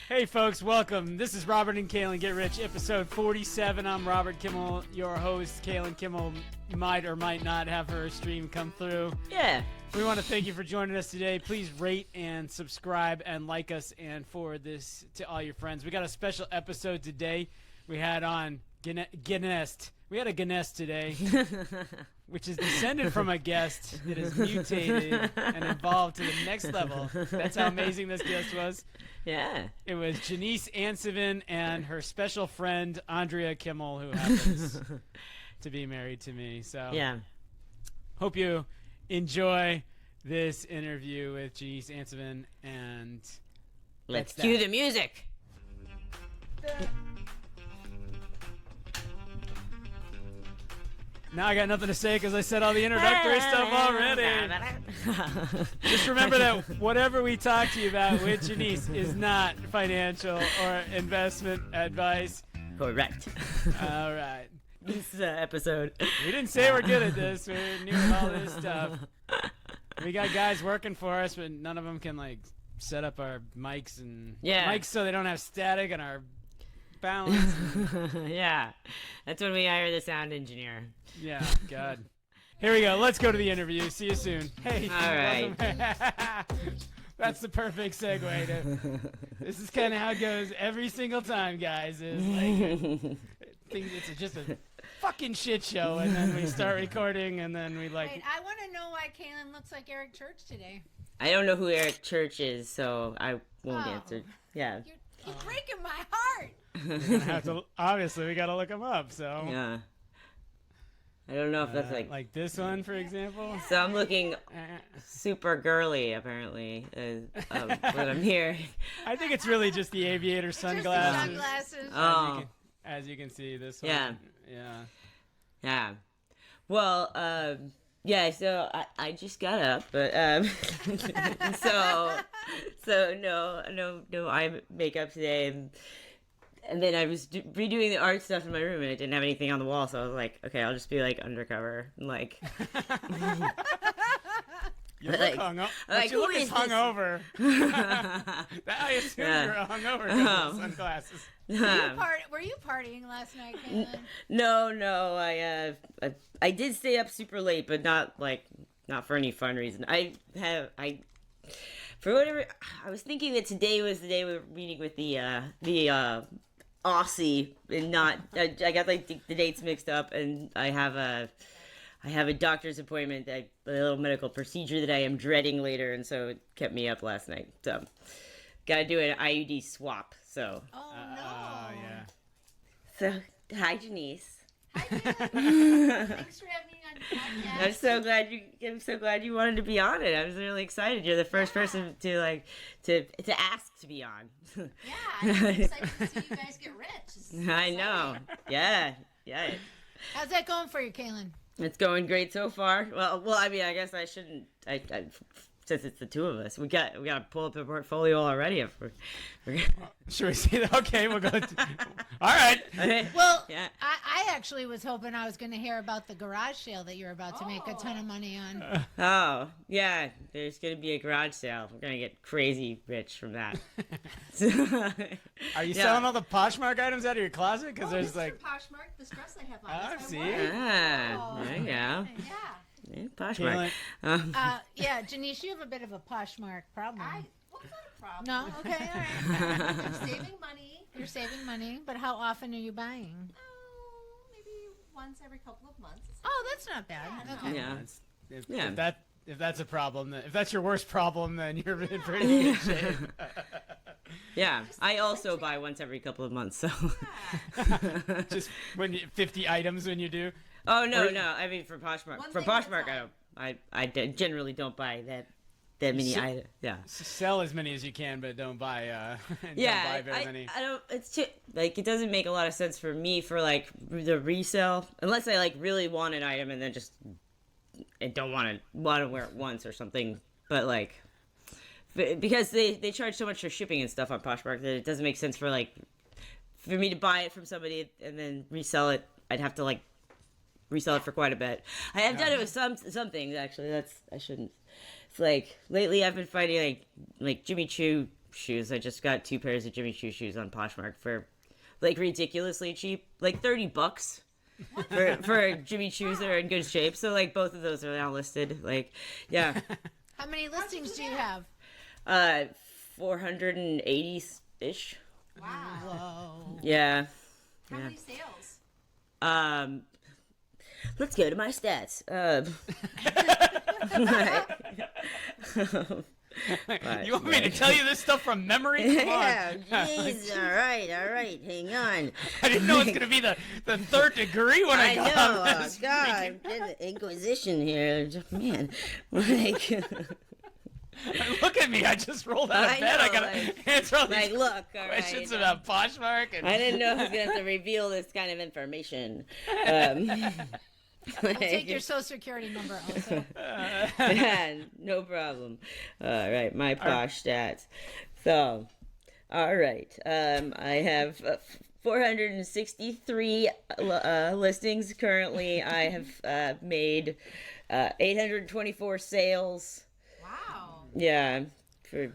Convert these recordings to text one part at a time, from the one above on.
Hey folks, welcome. This is Robert and Kalyn Get Rich, episode 47. I'm Robert Kimmel, your host. Kalyn Kimmel might or might not have her stream come through. Yeah. We want to thank you for joining us today. Please rate and subscribe and like us and forward this to all your friends. We got a special episode today. We had on Janice. We had a Janice today, which is descended from a guest that is mutated and evolved to the next level. That's how amazing this guest was. Yeah. It was Janice Ansevin and her special friend, Andrea Kimmel, who happens to be married to me. So Yeah. hope you enjoy this interview with Janice Ansin, and Let's cue the music. Now I got nothing to say because I said all the introductory stuff already. Just remember that whatever we talk to you about with Janice is not financial or investment advice. Correct. All right. This episode. We didn't say we're good at this. We're new at all this stuff. We got guys working for us, but none of them can like set up our mics and mics so they don't have static and our balance. Yeah. That's when we hire the sound engineer. Yeah, God. Here we go. Let's go to the interview. See you soon. Hey. All right. That's the perfect segue. This is kind of how it goes every single time, guys. Is like, it's just a fucking shit show, and then we start recording, and then we like. Wait, I want to know why Kalyn looks like Eric Church today. I don't know who Eric Church is, so I won't Oh. answer. Yeah. You're breaking my heart. Obviously, we got to look them up. So. Yeah. I don't know if that's like this one, for example. So I'm looking super girly, apparently, when I'm here. I think it's really just the aviator sunglasses. Just the sunglasses. Oh. As you can see, this one. Yeah. Yeah. Yeah. Well, yeah, so I just got up, but so no eye makeup today, and then I was redoing the art stuff in my room, and it didn't have anything on the wall, so I was like, okay, I'll just be like undercover, like. You look hungover. Like, you look as hungover. I assume you're hungover because of sunglasses. Were you partying last night, Kalyn? No. I did stay up super late, but not for any fun reason. For whatever, I was thinking that today was the day we were meeting with the Aussie, and not. I got like the dates mixed up, and I have a doctor's appointment, a little medical procedure that I am dreading later, and so it kept me up last night. So, gotta do an IUD swap. So. Oh no. Yeah. So, hi, Janeece. Hi, Kalyn. Thanks for having me on your podcast. I'm so glad you wanted to be on it. I was really excited. You're the first person to ask to be on. Yeah, I'm excited to see you guys get rich. I know. Yeah. How's that going for you, Kalyn? It's going great so far. Well, I mean, I guess I shouldn't. Since it's the two of us, we got to pull up the portfolio already. Should we see that? Okay, we'll go. All right. Well, yeah. I actually was hoping I was going to hear about the garage sale that you're about to make a ton of money on. Oh, yeah. There's going to be a garage sale. We're going to get crazy rich from that. Are you selling all the Poshmark items out of your closet? Because there's like Poshmark, this dress I have on. I see. Ah, there you go. Yeah. Yeah, Poshmark. Yeah, Janeece, you have a bit of a Poshmark problem. Well, it's not a problem. No? Okay, all right. I'm saving money. You're saving money, but how often are you buying? Oh, maybe once every couple of months. Oh, that's not bad. Yeah, Okay. Yeah. If that's a problem, if that's your worst problem, then you're in pretty good shape. Yeah, I also buy once every couple of months. So. Just 50 items when you do. Oh no! I mean for Poshmark. One For thing at a Poshmark, I generally don't buy that many items. Yeah. Sell as many as you can, but don't buy. Don't buy very many. I don't. It's too, like it doesn't make a lot of sense for me for like the resale unless I like really want an item and then just I don't want to wear it once or something. But like because they charge so much for shipping and stuff on Poshmark that it doesn't make sense for me to buy it from somebody and then resell it. I'd have to like resell it for quite a bit. I have done it with some things actually. I shouldn't. It's like lately I've been finding like Jimmy Choo shoes. I just got 2 pairs of Jimmy Choo shoes on Poshmark for like ridiculously cheap, like $30 for Jimmy Choos that are in good shape. So like both of those are now listed. Like, yeah. How many listings do you have? 480-ish. Wow. Whoa. Yeah. How many sales? Let's go to my stats. You want me to tell you this stuff from memory? Come on. Yeah, jeez, all right, hang on. I didn't know it's going to be the third degree when I got know, on this. God, the Inquisition here, man. Like, Look at me, I just rolled out of I bed. know, I got to like- answer all these like, look, all questions right. about Poshmark. And... I didn't know I was gonna have to reveal this kind of information. We'll take your social security number also. Yeah, no problem. All right, my posh stats. So, all right, I have 463 listings currently. I have made 824 sales. Wow. Yeah, for You're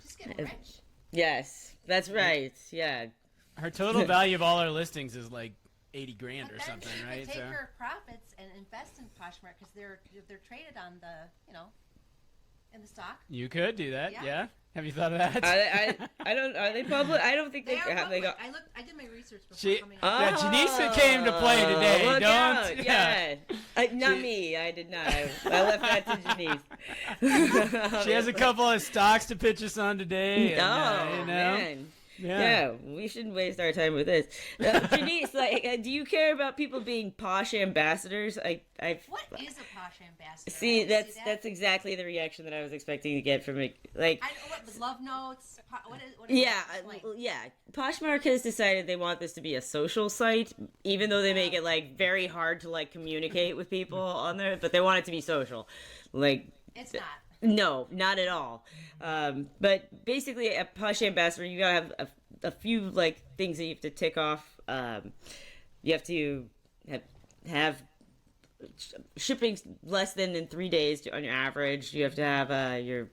just getting rich. yes, that's right. Yeah, Her total value of all her listings is like 80 grand But or then something, you right? could take her profits and invest in Poshmark because they're traded on the in the stock. You could do that, yeah. Yeah. Have you thought of that? I don't. Are they public? I don't think They they are have. They public. got. I did my research before She- coming on. Yeah, Janeece came to play today. Look Don't. out. Yeah. Not me. I did not. I left that to Janeece. She has a couple of stocks to pitch us on today. And, Oh, you know, man. Yeah. Yeah, we shouldn't waste our time with this. Janeece, like, do you care about people being posh ambassadors? I What is a posh ambassador? see. I didn't That's that. that's exactly the reaction that I was expecting to get from it. Like, I know what the love notes. What is yeah, that? Explain. yeah. Poshmark has decided they want this to be a social site, even though they make it like very hard to like communicate with people on there. But they want it to be social, like. It's not. No, not at all. But basically, a posh ambassador, you gotta have a few like things that you have to tick off. You have to have shipping less than in 3 days on your average. You have to have you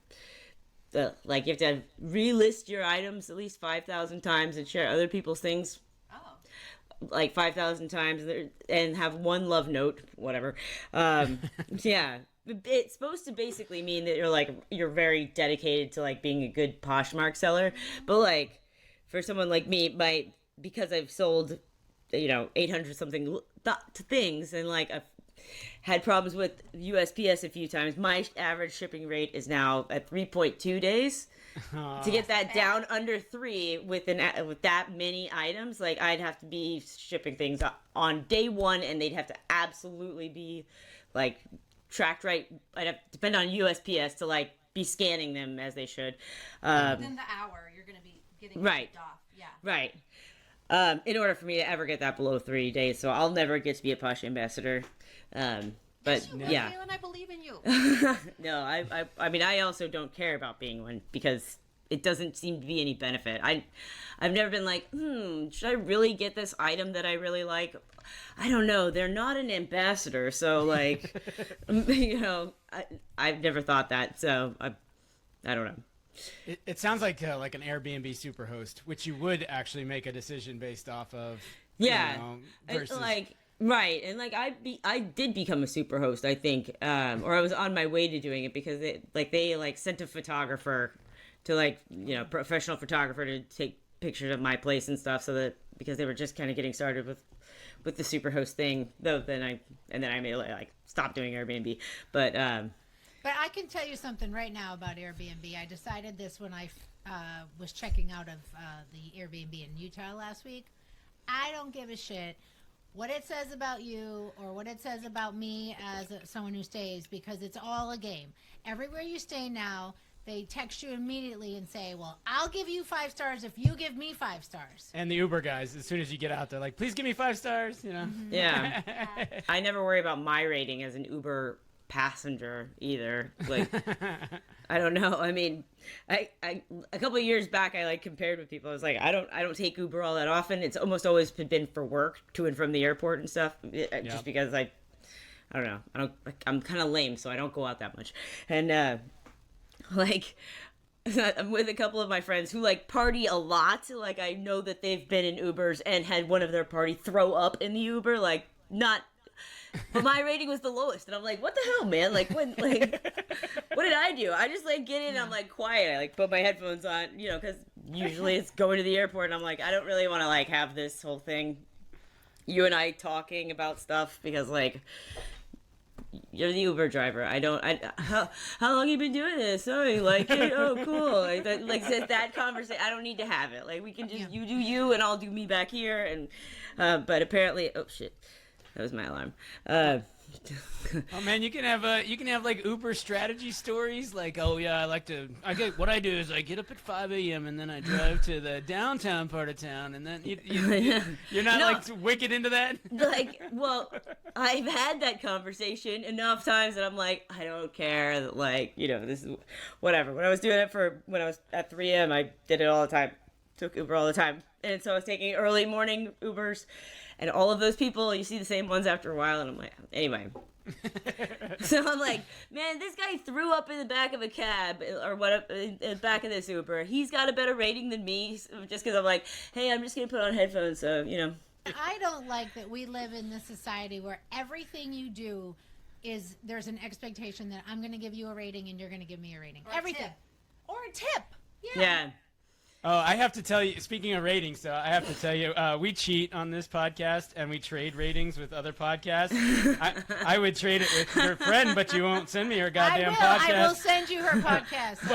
have to relist your items at least 5,000 times and share other people's things Oh. like 5,000 times and have one love note, whatever. Yeah. It's supposed to basically mean that you're very dedicated to like being a good Poshmark seller, but like for someone like me, because I've sold 800 something things and like I've had problems with USPS a few times, my average shipping rate is now at 3.2 days. To get that down under 3 with that many items, like I'd have to be shipping things on day 1 and they'd have to absolutely be like tracked right. I'd have to depend on USPS to like be scanning them as they should. Within the hour, you're going to be getting Right. shipped off. Yeah. Right. In order for me to ever get that below 3 days, so I'll never get to be a Posh ambassador. But Yes, you will, yeah. Kalyn, I believe in you. No, I mean, I also don't care about being one because it doesn't seem to be any benefit. I've never been like, should I really get this item that I really like? I don't know. They're not an ambassador, so like, I've never thought that. So I don't know. It sounds like an Airbnb superhost, which you would actually make a decision based off of. Yeah, Versus... Right, and like I did become a super host, I think, or I was on my way to doing it because they sent a photographer to professional photographer to take pictures of my place and stuff, so that because they were just kind of getting started with the super host thing, though. Then I made stop doing Airbnb, but I can tell you something right now about Airbnb. I decided this when I was checking out of the Airbnb in Utah last week. I don't give a shit what it says about you or what it says about me as someone who stays, because it's all a game. Everywhere you stay now, they text you immediately and say, well, I'll give you 5 stars if you give me 5 stars. And the Uber guys, as soon as you get out, they're like, please give me 5 stars, yeah. I never worry about my rating as an Uber passenger either. Like, I don't know. I mean, I a couple of years back, I compared with people. I was like, I don't take Uber all that often. It's almost always been for work to and from the airport and stuff. Just because I don't know. I'm kind of lame, so I don't go out that much. And I'm with a couple of my friends who like party a lot. Like I know that they've been in Ubers and had one of their party throw up in the Uber. Like not, but my rating was the lowest, and I'm like, what the hell, man? Like when, like, what did I do? I just like get in, and I'm like quiet. I like put my headphones on, you know, because usually it's going to the airport, and I'm like, I don't really want to like have this whole thing, you and I talking about stuff because like. You're the Uber driver. How long you been doing this? Oh, you like it? Oh, cool. Like that conversation. I don't need to have it. Like we can just you do you and I'll do me back here. And but apparently, oh shit, that was my alarm. Oh man, you can have like Uber strategy stories. Like, oh yeah, what I do is I get up at 5 a.m. and then I drive to the downtown part of town, and then you're not like wicked into that. Like, well, I've had that conversation enough times that I'm like, I don't care. That like, you know, this is whatever. When I was doing it when I was at 3M, I did it all the time. Took Uber all the time, and so I was taking early morning Ubers. And all of those people, you see the same ones after a while, and I'm like, anyway. So I'm like, man, this guy threw up in the back of a cab, or what, in the back of this Uber. He's got a better rating than me, just because I'm like, hey, I'm just going to put on headphones, so, you know. I don't like that we live in this society where everything you do is, there's an expectation that I'm going to give you a rating and you're going to give me a rating. Or Everything. Or a tip. Yeah. Oh, I have to tell you, speaking of ratings, so I have to tell you, we cheat on this podcast and we trade ratings with other podcasts. I would trade it with your friend, but you won't send me her goddamn podcast. I will send you her podcast.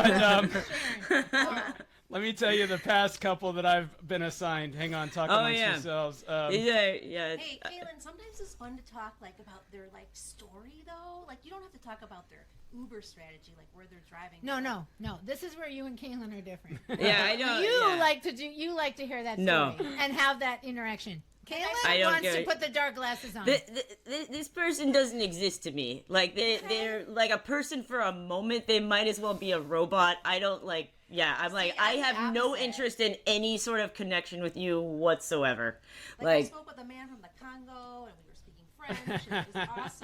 But let me tell you the past couple that I've been assigned. Hang on, talk amongst yourselves. Yeah. Hey, Kalyn, sometimes it's fun to talk like about their like story though. Like you don't have to talk about their Uber strategy, like where they're driving. No. This is where you and Kalyn are different. Yeah, I know. You like to hear that story and have that interaction. Kalyn wants to put the dark glasses on. This person doesn't exist to me. Like they're like a person for a moment. They might as well be a robot. I don't like. Yeah, I'm like, I have no interest in any sort of connection with you whatsoever. Like I spoke with a man from the Congo, and we were speaking French, and it was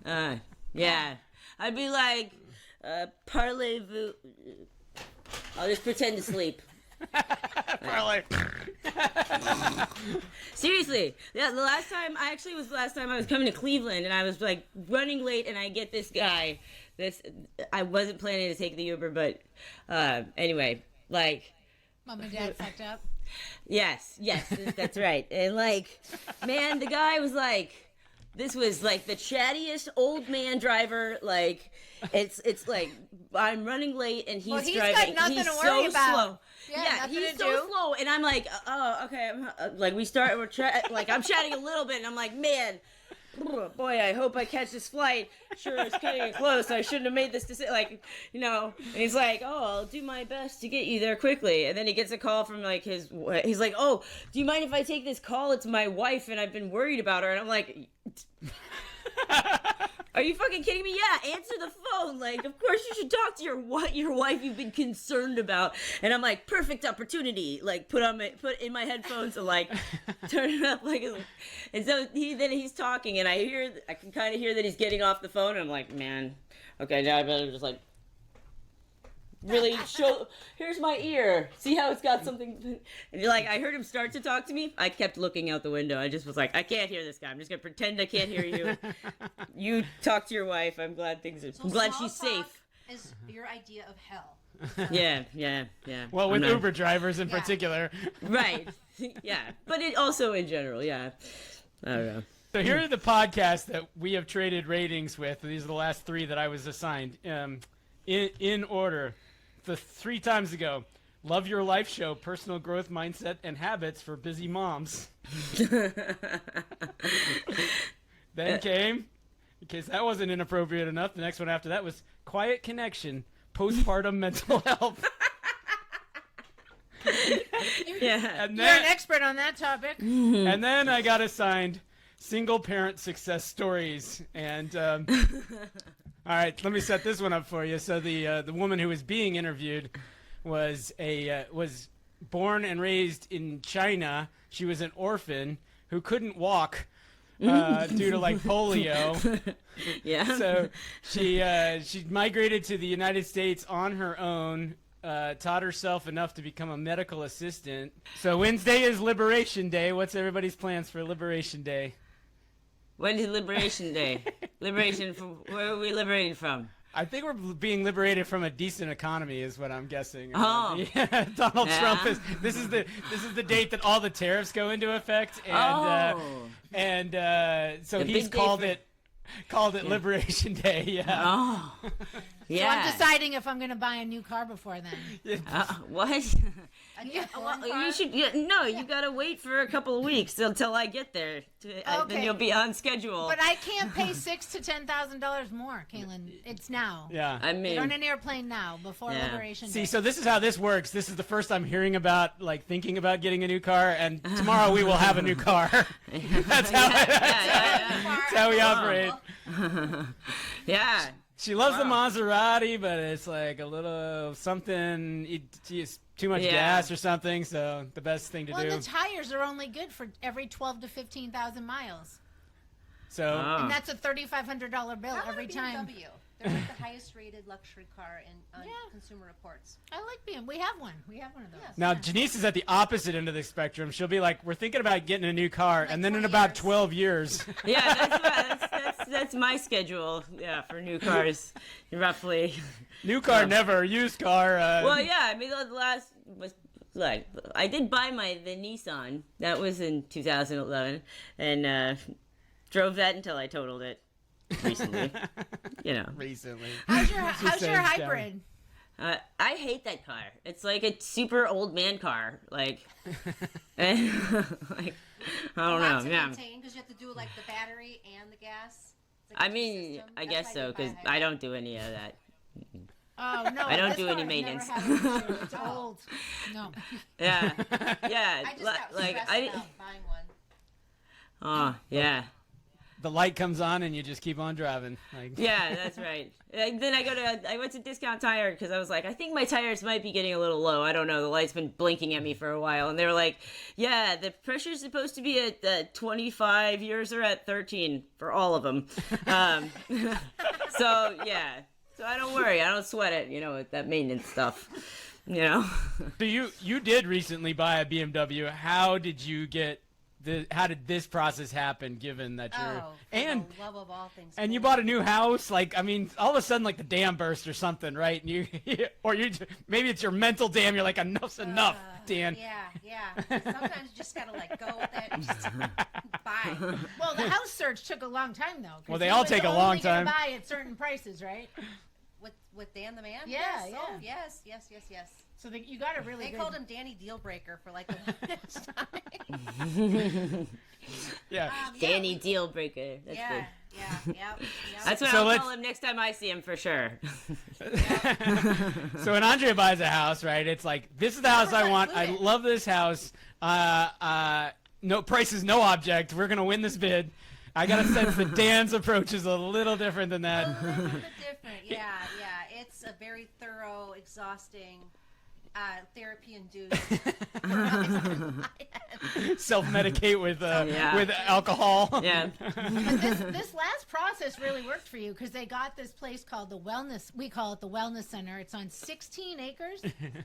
awesome. Yeah. I'd be like, parlez-vous. I'll just pretend to sleep. Seriously, yeah. The last time I was coming to Cleveland, and I was like running late, and I get this guy. I wasn't planning to take the Uber, but anyway, like. Mom and Dad fucked up. Yes, that's right. And like, man, the guy was like. This was like the chattiest old man driver. Like, it's like I'm running late and he's driving. Got nothing he's to worry so about. slow. Yeah, he's so slow, and I'm like, oh, okay. Like I'm chatting a little bit, and I'm like, man, boy, I hope I catch this flight. Sure, it's getting close. I shouldn't have made this decision. Like, you know. And he's like, oh, I'll do my best to get you there quickly. And then he gets a call from like he's like, oh, do you mind if I take this call? It's my wife, and I've been worried about her. And I'm like. Are you fucking kidding me? Yeah, answer the phone. Like, of course you should talk to your wife you've been concerned about. And I'm like, perfect opportunity. Like, put in my headphones and like turn it up like. And so he's talking, and I can kind of hear that he's getting off the phone. And I'm like, man, okay, now I better just like. Really show. Here's my ear. See how it's got something. And you're like, I heard him start to talk to me. I kept looking out the window. I just was like, I can't hear this guy. I'm just gonna pretend I can't hear you. You talk to your wife. I'm glad she's safe. Is your idea of hell? Yeah. Well, with Uber drivers in particular. Right. Yeah, but it also in general. Yeah. I don't know. So here are the podcasts that we have traded ratings with. These are the last 3 that I was assigned. In order. The 3 times ago, Love Your Life Show, Personal Growth Mindset and Habits for Busy Moms. Then came, in case that wasn't inappropriate enough, the next one after that was Quiet Connection, Postpartum Mental Health. Yeah. You're an expert on that topic. And then I got assigned Single Parent Success Stories. And... all right, let me set this one up for you. So the woman who was being interviewed was born and raised in China. She was an orphan who couldn't walk due to like polio. Yeah. So she migrated to the United States on her own taught herself enough to become a medical assistant. So Wednesday is Liberation Day. What's everybody's plans for Liberation Day? When is Liberation Day? Liberation from where are we liberated from? I think we're being liberated from a decent economy, is what I'm guessing. Oh. Donald Yeah. Trump is. This is the date that all the tariffs go into effect, and so The he's big day called it Liberation Day. Yeah. Oh, So yeah. I'm deciding if I'm going to buy a new car before then. What? Yeah. Well, you should. You gotta wait for a couple of weeks until I get there. Then Okay. you'll be on schedule. But I can't pay $6,000 to $10,000 more, Kalyn. It's now. Yeah. I Get on mean, an airplane now before Yeah. Liberation See, Day. so this is how this works. This is the first I'm hearing about thinking about getting a new car, and tomorrow we will have a new car. That's how we operate. yeah. She loves the Maserati, but it's like a little something. It's too much Yeah. gas or something. So the best thing to Well, do. the tires are only good for every 12 to 15,000 miles. So Oh. And that's a $3,500 bill How about every a time. BMW? They're like the highest rated luxury car on Yeah. Consumer Reports. I like BMW. We have one. We have one of those. Yes. now Janeece is at the opposite end of the spectrum. She'll be like, "We're thinking about getting a new car," Like and then in 20 about years. 12 years. Yeah, that's my schedule. Yeah, for new cars, roughly. New car, never. Used car. Well, yeah. I mean, the last was like I did buy the Nissan. That was in 2011, and drove that until I totaled it recently. Recently. How's your says hybrid? I hate that car. It's like a super old man car. Like, and, like I don't Lots know. to Yeah. maintain because you have to do like the battery and the gas. It's like I a mean, system. I That's guess why so they buy because a I don't do any of that. Oh no, I don't this do car any has maintenance. Never had an issue. It's old. No. Yeah, yeah. I just got like stressed about buying one. Oh, yeah. The light comes on and you just keep on driving. Like, Yeah, that's right. And then I went to Discount Tire because I was like, I think my tires might be getting a little low. I don't know. The light's been blinking at me for a while. And they were like, yeah, the pressure's supposed to be at 25. Yours are at 13 for all of them. So, yeah. So I don't worry. I don't sweat it, with that maintenance stuff. So you did recently buy a BMW. How did you get how did this process happen? Given that you're For and the love of all things. and you gold. bought a new house, all of a sudden, the dam burst or something, right? And maybe it's your mental dam. You're like, enough's enough, Dan. Yeah. Sometimes you just gotta go with it and just buy. Well, the house search took a long time though. 'cause Well, they he all was take a only long gonna time. Buy at certain prices, right? With Dan the man? Yeah, yes. yeah. Oh, yes. So you got a really They good. called him Danny Dealbreaker for the longest time. Yeah. Danny Dealbreaker. That's good. Yeah. That's what So I'll let's- call him next time I see him for sure. So when Andrea buys a house, right? It's like, this is the house I want. I included. love this house. No price is no object. We're gonna win this bid. I got a sense that Dan's approach is a little different than A that. little bit different. Yeah. It's a very thorough, exhausting, therapy-induced. Self-medicate with Yeah. with alcohol. Yeah. But this last process really worked for you because they got this place called the Wellness. We call it the Wellness Center. It's on 16 acres.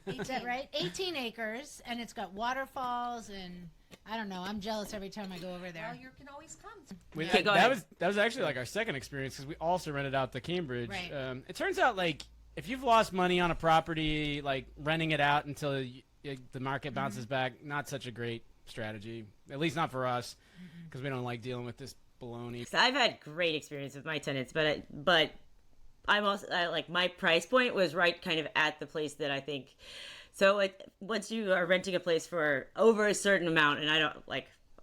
Is that right? 18 acres, and it's got waterfalls and I don't know. I'm jealous every time I go over there. Well, you can always come. Okay, go that ahead. was actually our second experience because we also rented out the Cambridge. Right. It turns out if you've lost money on a property, renting it out until the market bounces back, not such a great strategy. At least not for us because we don't like dealing with this baloney. So I've had great experience with my tenants, but I'm also my price point was right kind of at the place that I think. So once you are renting a place for over a certain amount, and I don't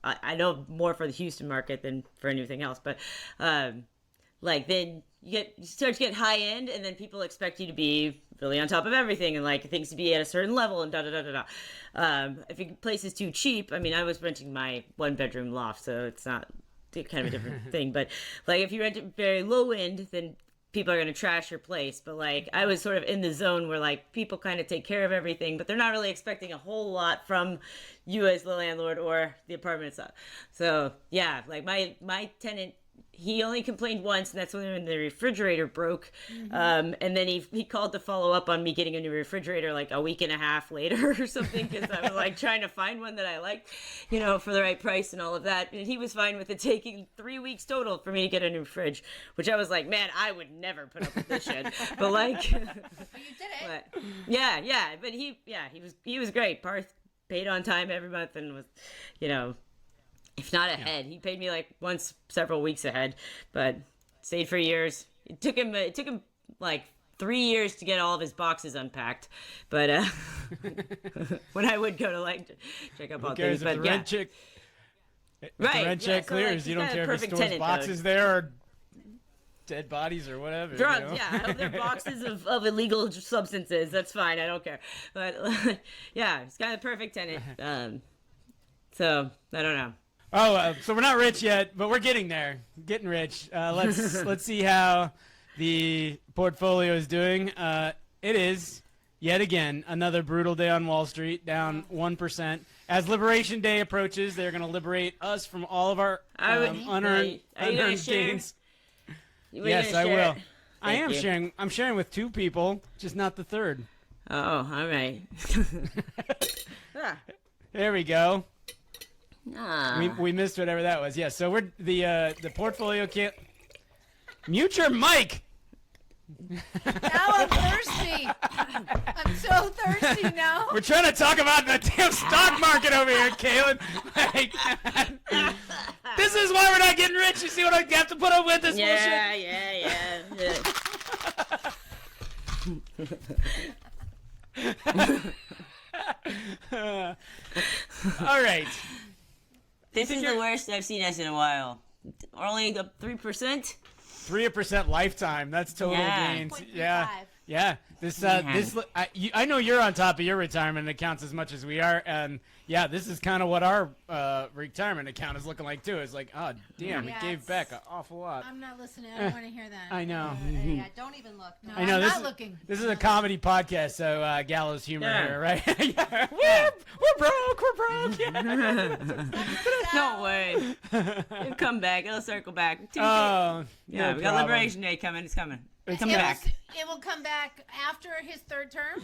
I know more for the Houston market than for anything else, but then you start to get high end, and then people expect you to be really on top of everything and things to be at a certain level and da da da da da. If your place is too cheap, I mean, I was renting my 1-bedroom loft, so it's not kind of a different thing. But if you rent it very low end, then people are going to trash your place. But I was sort of in the zone where people kind of take care of everything, but they're not really expecting a whole lot from you as the landlord or the apartment itself. So yeah, my tenant he only complained once, and that's when the refrigerator broke. And then he called to follow up on me getting a new refrigerator like a week and a half later or something, because I was like trying to find one that I liked, for the right price and all of that. And he was fine with it taking 3 weeks total for me to get a new fridge, which I was like, man, I would never put up with this shit. But like, But you did it. but, yeah. But he was great. Parth paid on time every month and was, if not ahead. He paid me like once several weeks ahead, but stayed for years. It took him like 3 years to get all of his boxes unpacked. But when I would go to like check up on things, but the rent check, if the rent check clears, you don't care if he stores boxes there or dead bodies or whatever. Drugs, yeah. I hope they're boxes of illegal substances. That's fine. I don't care. But yeah, it's kind of the perfect tenant. So I don't know. Oh, so we're not rich yet, but we're getting there. Getting rich. Let's see how the portfolio is doing. It is yet again another brutal day on Wall Street, down 1%. As Liberation Day approaches, they're going to liberate us from all of our unearned gains. Yes, I will. I am sharing. I'm sharing with 2 people, just not the third. Oh, all right. There we go. Ah. We missed whatever that was. Yeah, so we're the portfolio can't mute your mic. Now I'm thirsty. I'm so thirsty now. We're trying to talk about the damn stock market over here, Kalyn. Like, this is why we're not getting rich. You see what I have to put up with this bullshit? Yeah. All right. This is the worst I've seen us in a while. Only up 3%. 3% lifetime. That's total gains. 0.35. Yeah. I know you're on top of your retirement accounts as much as we are, and yeah, this is kind of what our retirement account is looking like too. It's like, oh damn, Yeah, it gave back an awful lot. I'm not listening. I don't want to hear that. I know. Yeah, don't even look. No. I know I'm this not is looking. this is a comedy podcast, so gallows humor Yeah. here, right? Yeah. We're broke. Yeah. No way. It'll come back. It'll circle back. Oh, yeah, no we got problem. Liberation Day coming. It's coming. It's Come It back. will come back after his 3rd term.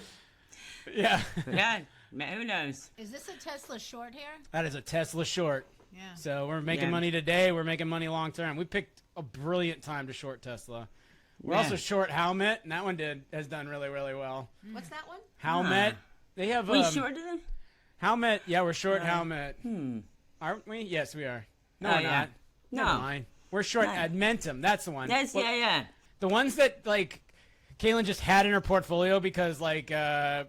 Yeah. Yeah, man, who knows? Is this a Tesla short here? That is a Tesla short. Yeah. So we're making Yeah. money today. We're making money long term. We picked a brilliant time to short Tesla. We're Yeah. also short Howmet, and that one has done really, really well. What's that one? Howmet, they have We shorted them? Howmet. Yeah, we're short Howmet. Aren't we? Yes, we are. No, Oh, we're yeah. not. Never No. mind. We're short No. Admentum. That's the one. That's, Well, yeah. The ones that like Kalyn just had in her portfolio because like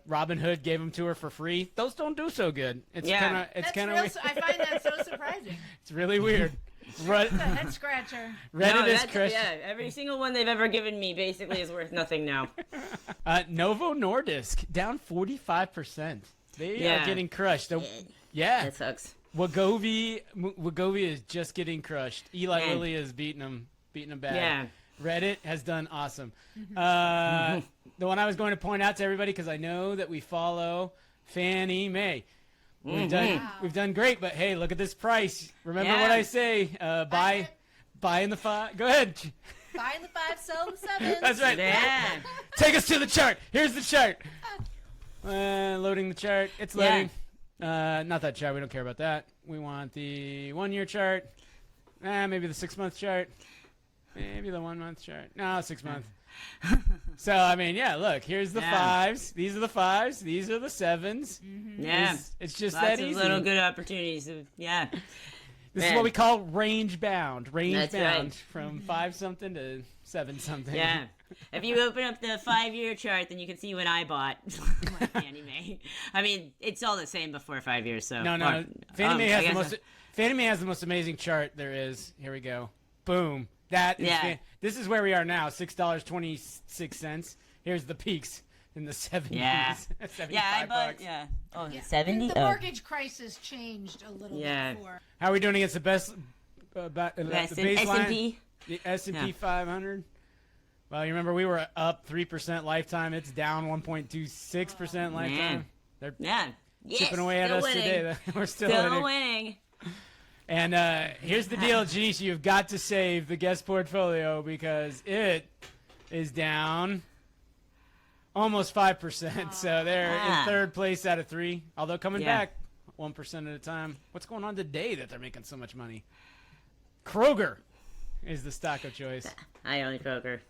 Robin Hood gave them to her for free. Those don't do so good. It's Yeah. kind of I find that so surprising. it's really weird. Reddit, It's a head scratcher. Reddit is that's, crushed. yeah, every single one they've ever given me basically is worth nothing now. Novo Nordisk down 45%. They are Yeah. getting crushed. Yeah, That sucks. Wegovy is just getting crushed. Eli Man. Lilly is beating them bad. Yeah. Reddit has done awesome. The one I was going to point out to everybody because I know that we follow Fannie Mae. We've done great, but hey, look at this price. Remember Yeah. what I say? Buy in the 5. Go ahead. Buy in the 5, sell in the 7. That's right. Yeah. Take us to the chart. Here's the chart. Loading the chart. It's loading. Not that chart. We don't care about that. We want the 1-year chart. Maybe the 6-month chart. Maybe the 1-month chart. No, 6 month. So I mean, yeah. Look, here's the Yeah. 5s. These are the 5s. These are the 7s. Yeah. It's just Lots that of easy. little good opportunities. Yeah. This is Man. what we call range bound. Range That's bound right. from 5 something to 7 something. Yeah. If you open up the 5-year chart, then you can see when I bought my Fannie Mae. I mean, it's all the same before 5 years. So No. or- Fannie Mae has I the guess most. Fannie Mae has the most amazing chart there is. Here we go. Boom. That is. Yeah. This is where we are now. $6.26. Here's the peaks in the 70s. Yeah. 75 Yeah, I bought. bucks. Yeah. Oh, Yeah. 70. The mortgage crisis changed a little Yeah. bit for. How are we doing against the best? The baseline. S&P. The S&P Yeah. 500. Well, you remember we were up 3% lifetime. It's down 1.26% lifetime. Man. They're Yeah. Yes, chipping away at still us winning. today. We're still Still winning. winning. And here's the deal, Janeece. You've got to save the guest portfolio because it is down almost 5%. So they're in third place out of 3, although coming back 1% at a time. What's going on today that they're making so much money? Kroger is the stock of choice. I own Kroger.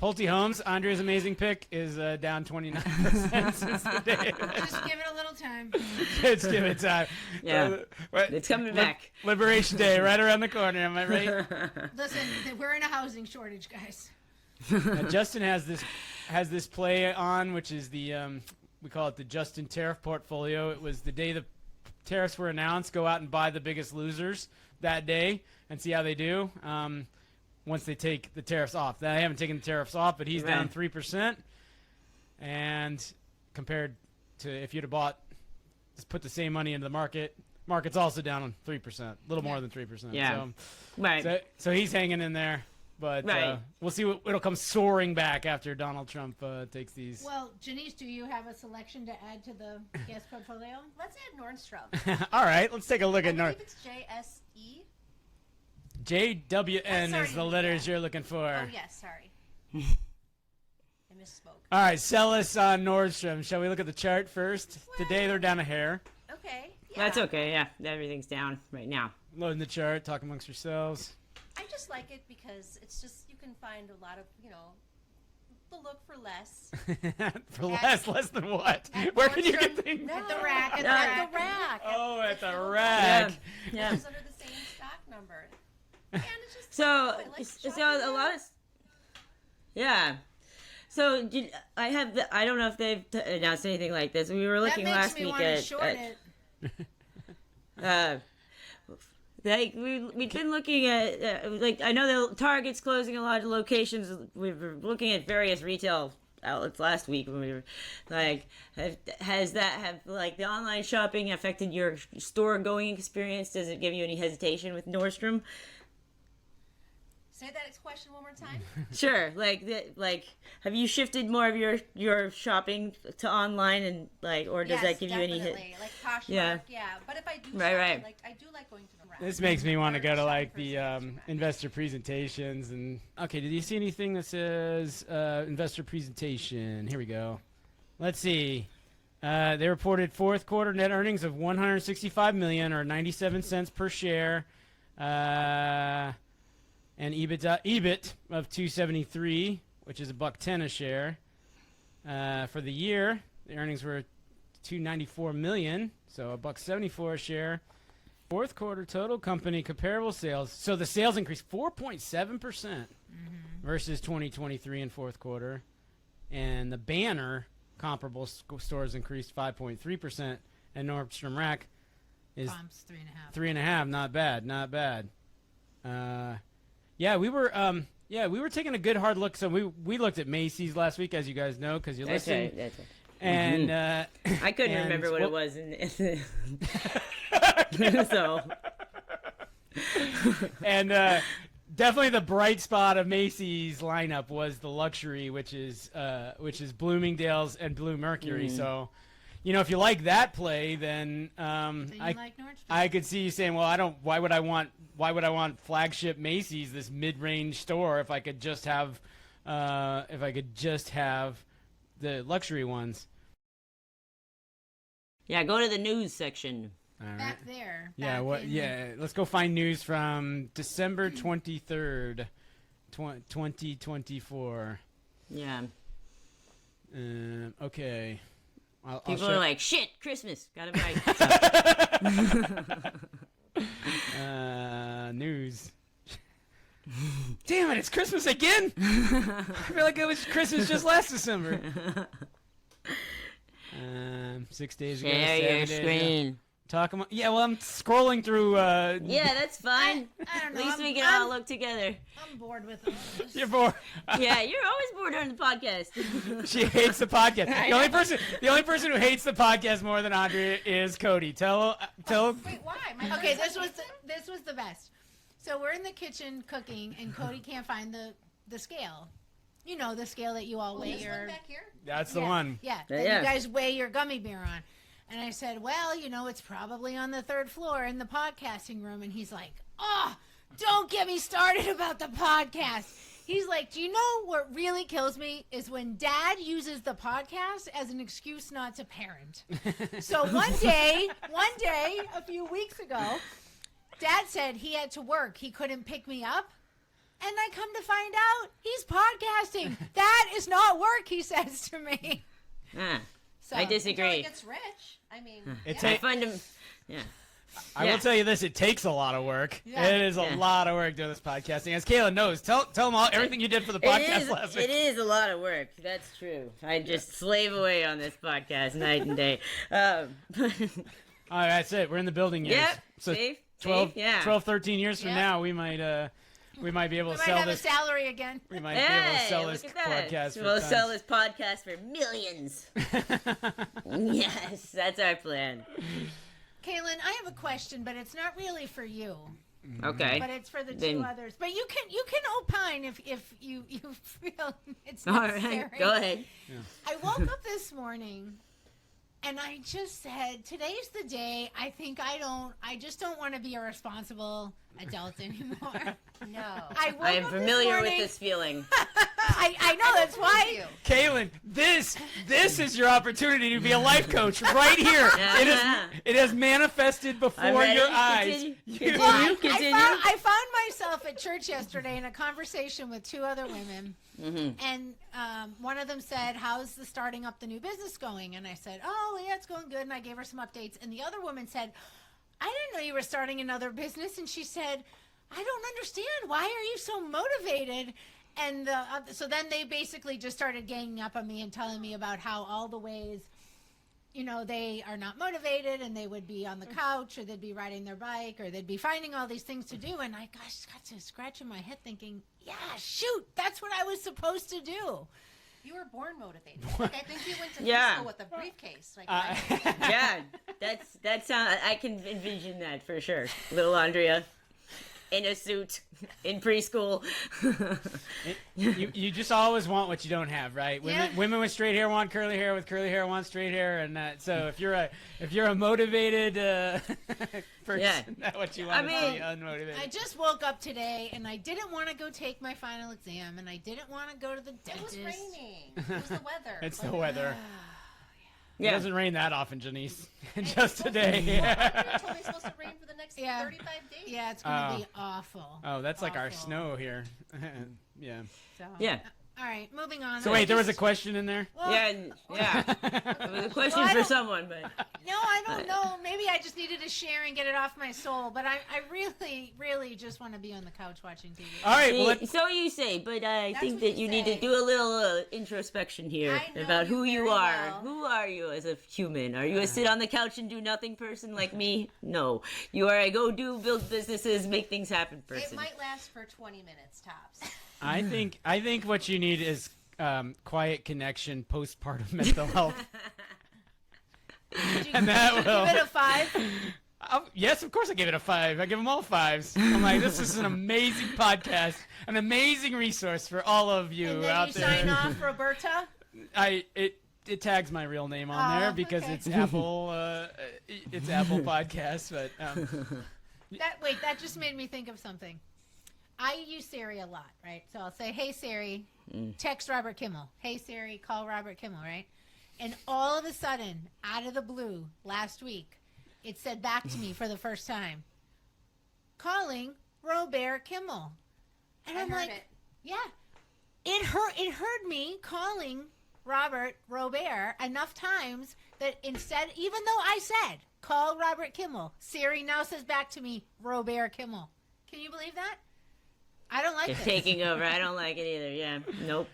Pulte Homes, Andrea's amazing pick, is down 29% since the day. Just give it a little time. Let's give it time. Yeah. It's coming back. Liberation Day right around the corner, am I right? Listen, we're in a housing shortage, guys. Justin has this play on, which is the we call it the Justin tariff portfolio. It was the day the tariffs were announced. Go out and buy the biggest losers that day and see how they do. Once they take the tariffs off. They haven't taken the tariffs off, but he's down 3%. And compared to if you'd have bought, just put the same money into the market's also down on 3%, a little more than 3%. Yeah. So he's hanging in there. But we'll see it'll come soaring back after Donald Trump takes these. Well, Janeece, do you have a selection to add to the guest portfolio? Let's add Nordstrom. All right, let's take a look I at believe it's JSE. JWN Sorry, is the letters you're looking for. Oh, yes, sorry. I misspoke. All right, sell us on Nordstrom. Shall we look at the chart first? Today they're down a hair. Okay. Yeah. That's okay, yeah. Everything's down right now. Loading the chart, talk amongst yourselves. I just like it because it's just, you can find a lot of, the look for less. For less than what? Where can you get things? No, At the rack. At the rack. Oh, at the little rack. Yeah. It's under the same stock number. And it's just So, I like so shopping a there. lot of, yeah. So I don't know if they've announced anything like this. We were That looking makes last me week want to at, short it. like we've been looking at like I know the Target's closing a lot of locations. We were looking at various retail outlets last week when we were like, have the online shopping affected your store going experience? Does it give you any hesitation with Nordstrom? Say that question one more time. Sure. Have you shifted more of your shopping to online and or does that give you any hit? Definitely. Like Poshmark, Yeah. But if I do Right. shop, I do like going to the rack. This makes me want to go to like the Shopping for investor presentations and okay. Did you see anything that says investor presentation? Here we go. Let's see. They reported fourth quarter net earnings of $165 million or 97 cents per share, and EBIT of 273, which is $1.10 a share. For the year, the earnings were $294 million, so $1.74 a share. Fourth quarter total company comparable sales. So the sales increased 4.7% versus 2023 in fourth quarter, and the Banter comparable stores increased 5.3%, and Nordstrom Rack is Bumps 3.5. 3.5. Not bad. Yeah, we were taking a good hard look. So we looked at Macy's last week, as you guys know, because you That's listened. right. That's right. And I couldn't and remember what it was. So. And definitely the bright spot of Macy's lineup was the luxury, which is Bloomingdale's and Blue Mercury. So, if you like that play, then Like Nordstrom. I could see you saying, well, why would I want flagship Macy's, this mid-range store, if I could just have the luxury ones. Yeah, go to the news section. All right. Back there. Yeah, back in- yeah. Let's go find news from December 23rd, 2024. Yeah. Okay. I'll People show- are like, shit, Christmas. Gotta buy. News. Damn it! It's Christmas again. I feel like it was Christmas just last December. 6 days ago. Share 7 your days ago. screen. Yeah, well, I'm scrolling through. Yeah, that's fine. I don't know. At least we I'm- can all look together. I'm bored with all this. You're bored. Yeah, you're always bored during the podcast. She hates the podcast. The only person who hates the podcast more than Andrea is Cody. Tell. Wait, why? My Okay, friends this was the best. So we're in the kitchen cooking, and Cody can't find the scale. You know, the scale that you all weigh this your. one back here? That's the yeah, one. Yeah, Yeah, that yeah. you guys weigh your gummy bear on. And I said, well, it's probably on the 3rd floor in the podcasting room. And he's like, oh, don't get me started about the podcast. He's like, do you know what really kills me is when Dad uses the podcast as an excuse not to parent. So one day, a few weeks ago, Dad said he had to work. He couldn't pick me up. And I come to find out he's podcasting. That is not work, he says to me. So, I disagree. Until it gets rich. I mean, I find him. Yeah. I will tell you this: it takes a lot of work. Yeah. It is a lot of work doing this podcasting. As Kalyn knows, tell them all everything you did for the podcast last week. It is a lot of work. That's true. I just slave away on this podcast night and day. All right, that's it. We're in the building years. Yep. So safe. 12, 13 years from now, we might be able to sell have this. A salary again. We might be able to sell this podcast. We'll sell this podcast for millions. Yes, that's our plan. Kaylin, I have a question, but it's not really for you. Okay. But it's for the two others. But you can opine if you feel it's necessary. All right, go ahead. Yeah. I woke up this morning and I just said, today's the day. I think I just don't want to be a responsible adult anymore. No. I am familiar with this feeling. I know, that's why. Kaylin, this is your opportunity to be a life coach right here. It has manifested before your eyes. Continue. I found myself at church yesterday in a conversation with two other women. Mm-hmm. And one of them said, how's the starting up the new business going? And I said, oh, yeah, it's going good. And I gave her some updates. And the other woman said, I didn't know you were starting another business. And she said, I don't understand. Why are you so motivated? And so then they basically just started ganging up on me and telling me about how all the ways, they are not motivated and they would be on the couch or they'd be riding their bike or they'd be finding all these things to do. And I got to scratching my head thinking, yeah, shoot, that's what I was supposed to do. You were born motivated. Like, I think you went to school with a briefcase. Like, yeah, that sounds. I can envision that for sure. Little Andrea in a suit in preschool. You just always want what you don't have, right? Women with straight hair want curly hair. With curly hair want straight hair, and so if you're a motivated person, that's what you want to be unmotivated. I just woke up today and I didn't want to go take my final exam and I didn't want to go to the dentist. It was raining. It was the weather. It's the weather. Yeah. It doesn't rain that often, Janiece. Just today. You told me it's supposed to rain for the next 35 days. Yeah, it's going to be awful. Oh, that's like our snow here. Yeah. So, yeah. All right, moving on. So wait, there was a question in there? Well, yeah. It was a question for someone, but... No, I don't know. Maybe I just needed to share and get it off my soul. But I really, really just want to be on the couch watching TV. All right. So you say, but I think that you need to do a little introspection here about who you are. Well. Who are you as a human? Are you a sit on the couch and do nothing person like me? No. You are a build businesses, make things happen person. It might last for 20 minutes tops. I think what you need is quiet connection, postpartum mental health. And that will give it a 5. Yes, of course I give it a 5. I give them all 5s. I'm like, this is an amazing podcast, an amazing resource for all of you out there. And then you sign off, Roberta? It tags my real name on there because it's Apple. It's Apple Podcast, but. That just made me think of something. I use Siri a lot, right? So I'll say, hey, Siri, text Robert Kimmel. Hey, Siri, call Robert Kimmel, right? And all of a sudden, out of the blue, last week, it said back to me for the first time, calling Robert Kimmel. And I'm like, yeah. It heard me calling Robert enough times that instead, even though I said, call Robert Kimmel, Siri now says back to me, Robert Kimmel. Can you believe that? I don't like It's this. taking over. I don't like it either. Yeah. Nope.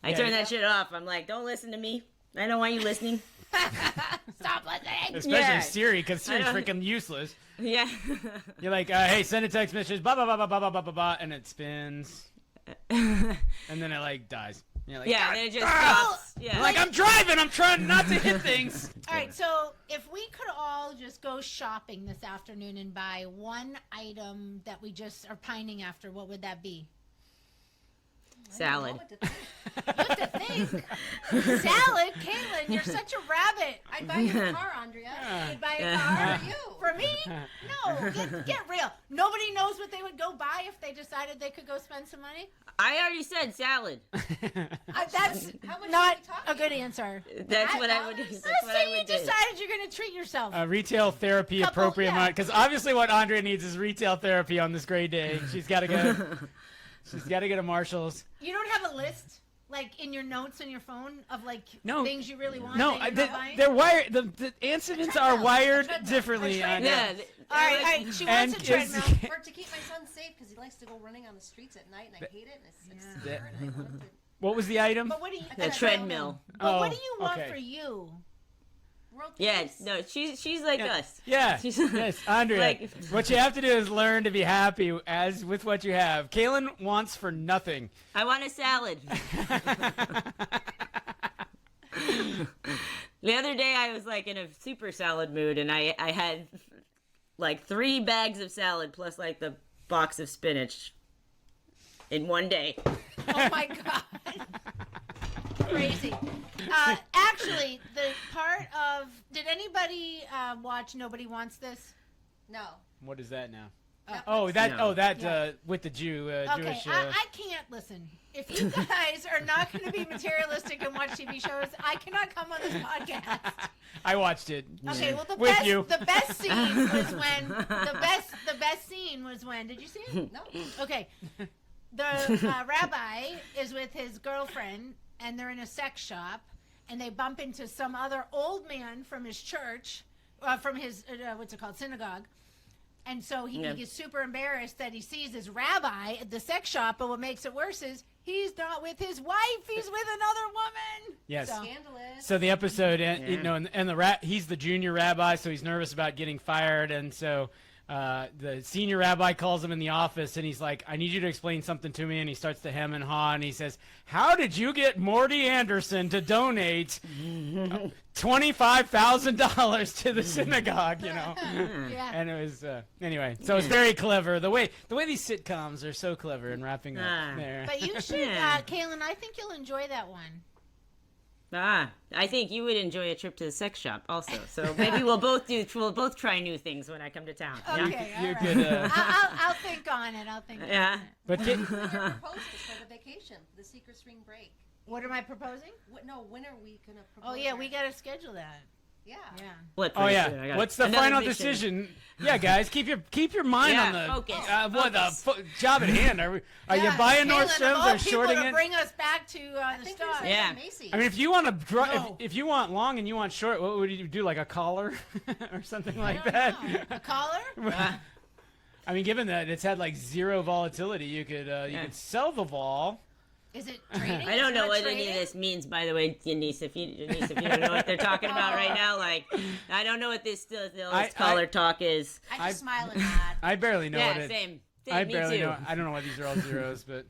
I turn that shit off. I'm like, don't listen to me. I don't want you listening. Stop listening. Especially Siri, because Siri's freaking useless. Yeah. You're like, hey, send a text message, blah, blah, blah, blah, blah, blah, blah, blah, and it spins. And then it, dies. You're like, and then it just stops. Yeah. Like, I'm driving. I'm trying not to hit things. All right, so if we could all just go shopping this afternoon and buy one item that we just are pining after, what would that be? Salad. You have to think. Salad, Kalyn, you're such a rabbit. I'd buy you a car, Andrea. You'd buy a Yeah. car For you. for me? No, get real. Nobody knows what they would go buy if they decided they could go spend some money. I already said salad. That's How much not are we talking? a good answer. That's what I would do. $5? That's what I Let's say you would do. decided you're going to treat yourself. Retail therapy Couple- appropriate yeah. amount, because obviously what Andrea needs is retail therapy on this great day. She's got to go. She's got to go to Marshall's. You don't have a list, like in your notes on your phone, of like No. things you really want. No, that you're not buying? they're wired. The Ansevins are treadmill. wired A treadmill. differently. A treadmill. Andrea. Yeah. All right, she And wants a is- treadmill. Or to keep my son safe because he likes to go running on the streets at night, and I hate it. And it's Yeah. hard, and I want him to. What was the item? But what do you? The treadmill. But what do you want okay. for you? World Yeah, peace. no, she's like us. Yeah, She's- yes, Andrea. Like- what you have to do is learn to be happy as with what you have. Kalyn wants for nothing. I want a salad. The other day I was like in a super salad mood, and I had like 3 bags of salad plus like the box of spinach in one day. Oh my god. Crazy. Actually, the part of did anybody watch Nobody Wants This? No. What is that now? Netflix. Oh, that. No. Oh, that Yeah. With the Jew, Okay, Jewish. I can't listen. If you guys are not going to be materialistic and watch TV shows, I cannot come on this podcast. I watched it. Okay, well With best you. the best scene was when the best scene was when did you see it? No. Okay, the rabbi is with his girlfriend and they're in a sex shop and they bump into some other old man from his church, from his what's it called, synagogue. And so he gets super embarrassed that he sees his rabbi at the sex shop, but what makes it worse is he's not with his wife; he's with another woman. Yes. So- Scandalous. So the episode, you know, and he's the junior rabbi, so he's nervous about getting fired, and so the senior rabbi calls him in the office, and he's like, "I need you to explain something to me." And he starts to hem and haw, and he says, "How did you get Morty Anderson to donate $25,000 to the synagogue?" You know, Yeah. and it was anyway. So it's very clever. The way these sitcoms are so clever in wrapping up there. But you should, Yeah. Kalyn. I think you'll enjoy that one. I think you would enjoy a trip to the sex shop also. So maybe we'll both try new things when I come to town. yeah? Okay, all You right. could, I'll think on it. I'll think. Yeah. On it. but What are your proposals for the vacation, the secret spring break? What am I proposing? No, when are we gonna propose? Oh yeah, we that? gotta schedule that. Yeah. Yeah. What? Oh pretty soon. I yeah. got What's the another final mission. decision? Yeah, guys, keep your mind Yeah, on the focus. what the Focus. job at hand. Are you Yeah, buying Kalyn, of Nordstrom's all or people shorting to it? bring us back to I the think start. there's Yeah. Macy's. I mean, if you want to No. if you want long and you want short, what would you do? Like a collar or something I like don't that? know. A collar? I mean, given that it's had like zero volatility, you could sell the vol. Is it trading? I don't Is know it what trading? any of this means, by the way, Janeece. If you don't know what they're talking about right now, like, I don't know what this collar talk is. I just smile and nod. I barely know what Yeah, it. same. I Me barely too. know. I don't know why these are all zeros, but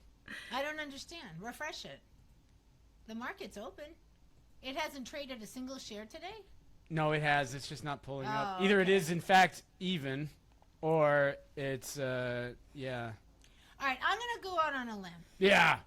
I don't understand. Refresh it. The market's open. It hasn't traded a single share today. no, it has. It's just not pulling up. Oh, Either okay. it is in fact even, or it's yeah. All right, I'm gonna go out on a limb. Yeah.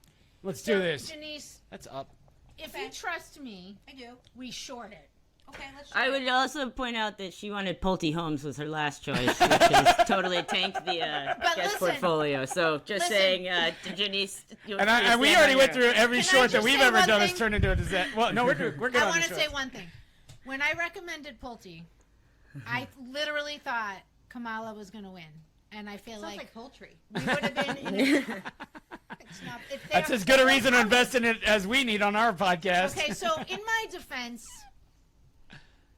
Let's do this. Janice, That's up. if Okay. you trust me, I do. we short it. Okay, let's. I try would it. also point out that she wanted Pulte Homes was her last choice, which has totally tanked the But guest listen. portfolio. So just Listen. saying, Janice. And we already went through every Can I short that just we've say ever one done has thing? turned into a disaster. Well, no, we're good I on want the to say one thing. When I recommended Pulte, I literally thought Kamala was going to win, and I feel Sounds like like poultry. we would have been. In a, it's not. It's That's there- as good a they're reason to coming. invest in it as we need on our podcast. Okay, so in my defense,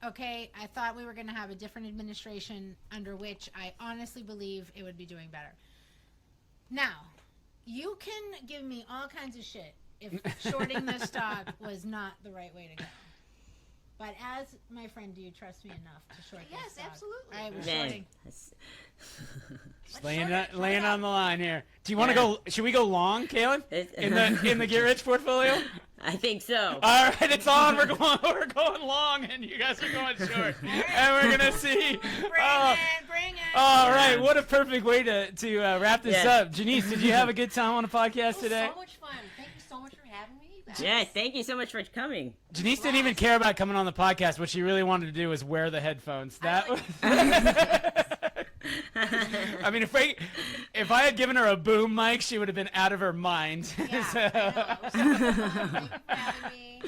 okay, I thought we were going to have a different administration under which I honestly believe it would be doing better. Now, you can give me all kinds of shit if shorting this stock was not the right way to go. But as my friend, do you trust me enough to short this Yes, stock? absolutely. All right, we're Man, shorting. Just laying short it, laying short on the line here. Do you want to Yeah. go? Should we go long, Kalyn? In the Get Rich portfolio? I think so. All right, it's on. We're going long, and you guys are going short, and we're gonna see. Bring it. All right, what a perfect way to wrap this Yeah. up. Janice, did you have a good time on the podcast It was today? so much fun. Thank so much for having me. Yeah, thank you so much for coming. Janice didn't even care about coming on the podcast. What she really wanted to do was wear the headphones. That was. I mean, if I had given her a boom mic, she would have been out of her mind. Yeah, So- I know. Thank you for having me.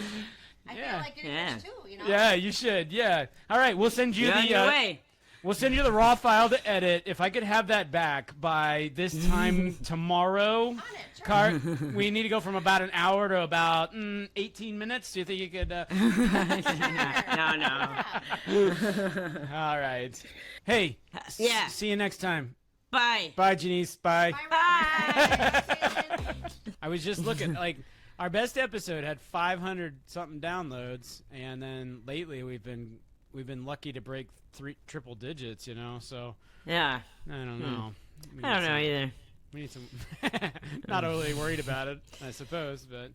I Yeah. feel like you're yours too, you know? Yeah, you should. Yeah. All right, we'll send you You're on the. your way. We'll send you the raw file to edit. If I could have that back by this time tomorrow, On it, sure. we need to go from about an hour to about 18 minutes. Do you think you could? No. All right. Hey. Yeah. See you next time. Bye. Bye, Janice. Bye. Bye. I was just looking. Like, our best episode had 500 something downloads, and then lately we've been lucky to break triple digits. You know, so Yeah. I don't know. We I don't need know either. We need some. Not overly worried about it, I suppose, but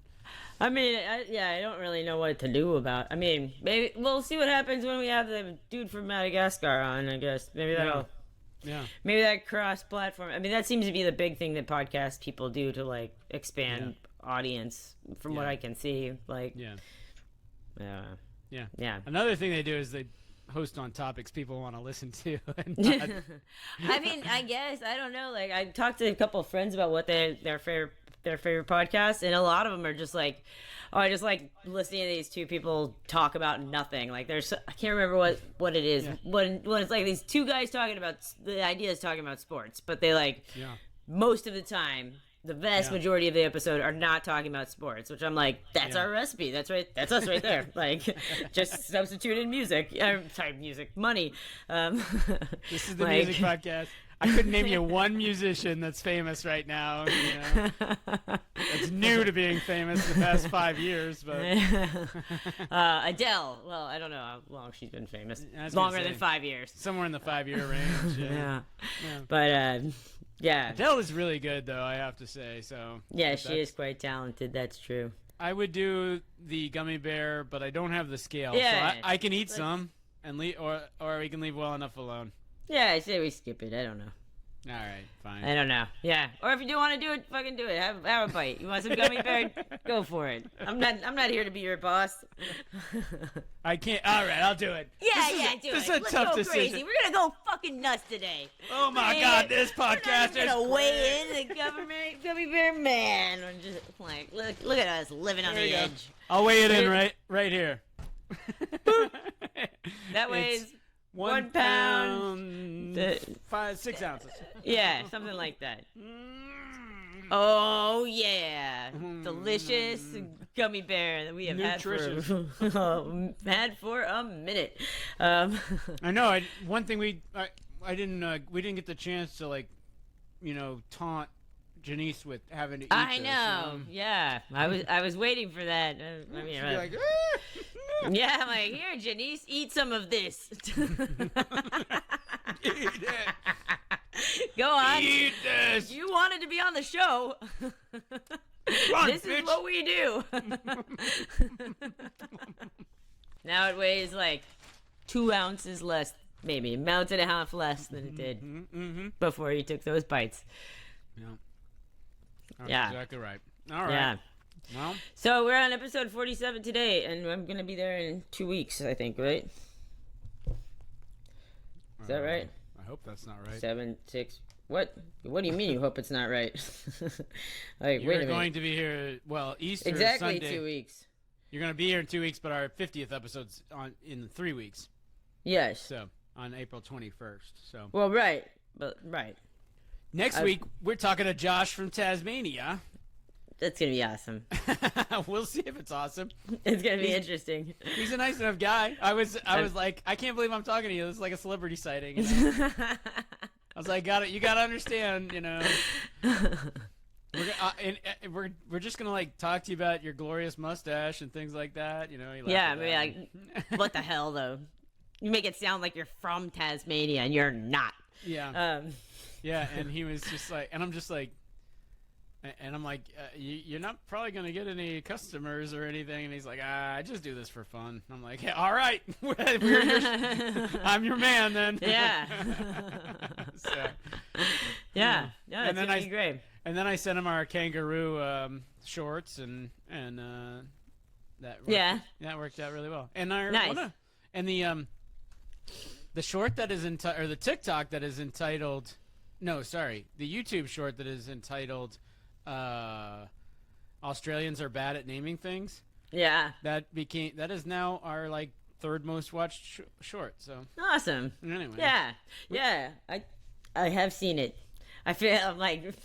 I mean, I don't really know what to do about. I mean, maybe we'll see what happens when we have the dude from Madagascar on. I guess maybe that'll. yeah. Maybe that cross-platform. I mean, that seems to be the big thing that podcast people do to like expand audience. From what Yeah. I can see, like, Yeah. Yeah. yeah. Another thing they do is they host on topics people want to listen to. And not, I mean, I guess I don't know. Like, I talked to a couple of friends about what their favorite podcasts, and a lot of them are just like, oh, I just like listening to these two people talk about nothing. Like, I can't remember what it is. Yeah. When it's like these two guys talking about the ideas, talking about sports, but they like yeah. most of the time. The vast Yeah. majority of the episode are not talking about sports, which I'm like, that's Yeah. our recipe. That's right. That's us right there. Like, just substitute in music. Money. This is the like- music podcast. I couldn't name you one musician that's famous right now. You know, that's new to being famous the past 5 years, but Adele. Well, I don't know how long she's been famous. I was gonna Longer than say, 5 years. somewhere in the 5-year range. Yeah. Yeah. Yeah. But yeah. Adele is really good, though, I have to say. So Yeah, but she that's- is quite talented. That's true. I would do the gummy bear, but I don't have the scale. Yeah. So I can eat some and or we can leave well enough alone. Yeah, I say we skip it. I don't know. All right, fine. I don't know. Yeah. Or if you do want to do it, fucking do it. Have a bite. You want some gummy bear? Go for it. I'm not here to be your boss. I can't. All right, I'll do it. Yeah, do this it. is a Let's tough go decision. crazy. We're gonna go fucking nuts today. Oh my Man, God, this we're podcast not is even gonna great. weigh in the gummy bear man. We're just like, look at us living on There the you go. edge. I'll weigh it in Here- right here. That weighs It's 1 pound. pound, 6 ounces. Yeah, something like that. Mm. Oh yeah, delicious gummy bear that we have Nutritious. had for a minute. I know. One thing we didn't get the chance to taunt Janeece with having to eat I this, know. Yeah, I was waiting for that. I mean, She'd be like, yeah, I'm like, here, Janeece, eat some of this. eat it. Go on. Eat this. You wanted to be on the show. Run, This bitch. is what we do. Now it weighs like 2 ounces less, maybe an ounce and a half less than it did Mm-hmm. before you took those bites. Yeah. That's Yeah. exactly right. All right. Yeah. Well, So we're on episode 47 today, and I'm gonna be there in 2 weeks, I think, right? Is that right? I hope that's not right. 7, 6. What? What do you mean you hope it's not right? Like, You're wait a minute. going to be here. Well, Easter Exactly Sunday. 2 weeks. You're going to be here in 2 weeks, but our 50th episode's in 3 weeks. Yes. So on April 21st. So Well, right, but right. next week we're talking to Josh from Tasmania. That's gonna be awesome. We'll see if it's awesome. It's gonna be interesting. He's a nice enough guy. I was like, I can't believe I'm talking to you. This is like a celebrity sighting. You know? I was like, you gotta understand, you know. We're just gonna like talk to you about your glorious mustache and things like that, you know. He laughed Yeah, at I mean, that. like, what the hell, though? You make it sound like you're from Tasmania, and you're not. Yeah, yeah, and he was just like, and I'm just like, and I'm like, you're not probably gonna get any customers or anything, and he's like, I just do this for fun. I'm like, yeah, all right, I'm your man then. Yeah. So, Yeah, and it's then gonna be great. And then I sent him our kangaroo shorts, and that worked out really well. And our Nice. and the short that is or the TikTok that is entitled, no, sorry, the YouTube short that is entitled, Australians are bad at naming things. Yeah. That is now our like third most watched short. So Awesome. anyway, Yeah. I have seen it. I feel I'm like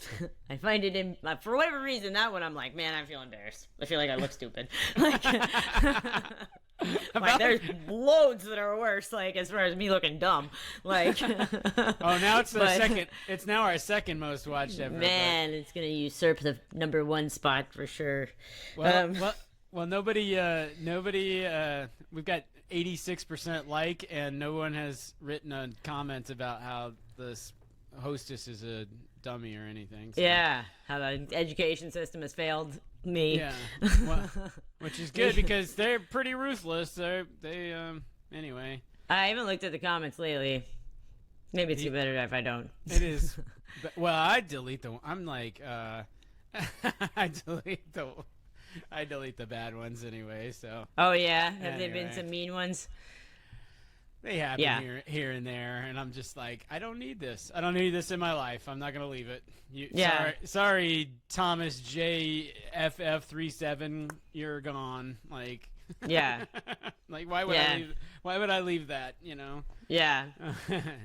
I find it in for whatever reason that one I'm like, man, I feel embarrassed. I feel like I look stupid. Like, there's loads that are worse. Like as far as me looking dumb. Like oh, now it's the second. It's now our second most watched ever. Man, it's gonna usurp the number one spot for sure. Well, nobody. We've got 86% like, and no one has written a comment about how this hostess is a dummy or anything. So. Yeah, how the education system has failed me. Yeah, well, which is good because they're pretty ruthless. Anyway. I haven't looked at the comments lately. Maybe it's better if I don't. It is. Well, I delete the. I'm like, I delete the bad ones anyway. So. Oh yeah, have anyway. there been some mean ones? They happen here and there, and I'm just like, I don't need this. I don't need this in my life. I'm not gonna leave it. Sorry, Thomas JFF37, you're gone. Like, yeah, like why would I leave? Why would I leave that? You know? Yeah.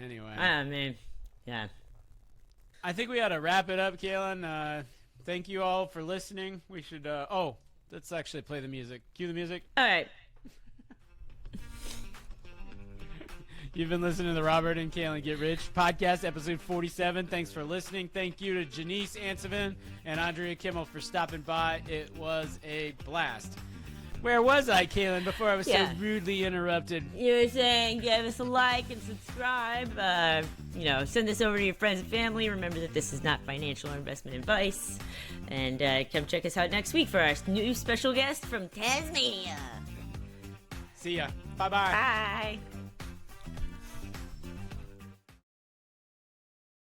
Anyway. I mean, yeah. I think we ought to wrap it up, Kalyn. Thank you all for listening. We should. Let's actually play the music. Cue the music. All right. You've been listening to the Robert and Kalyn Get Rich podcast, episode 47. Thanks for listening. Thank you to Janeece Ansevin and Andrea Kimmel for stopping by. It was a blast. Where was I, Kalyn, before I was so rudely interrupted? You were saying give us a like and subscribe. Send this over to your friends and family. Remember that this is not financial or investment advice. And come check us out next week for our new special guest from Tasmania. See ya. Bye-bye. Bye.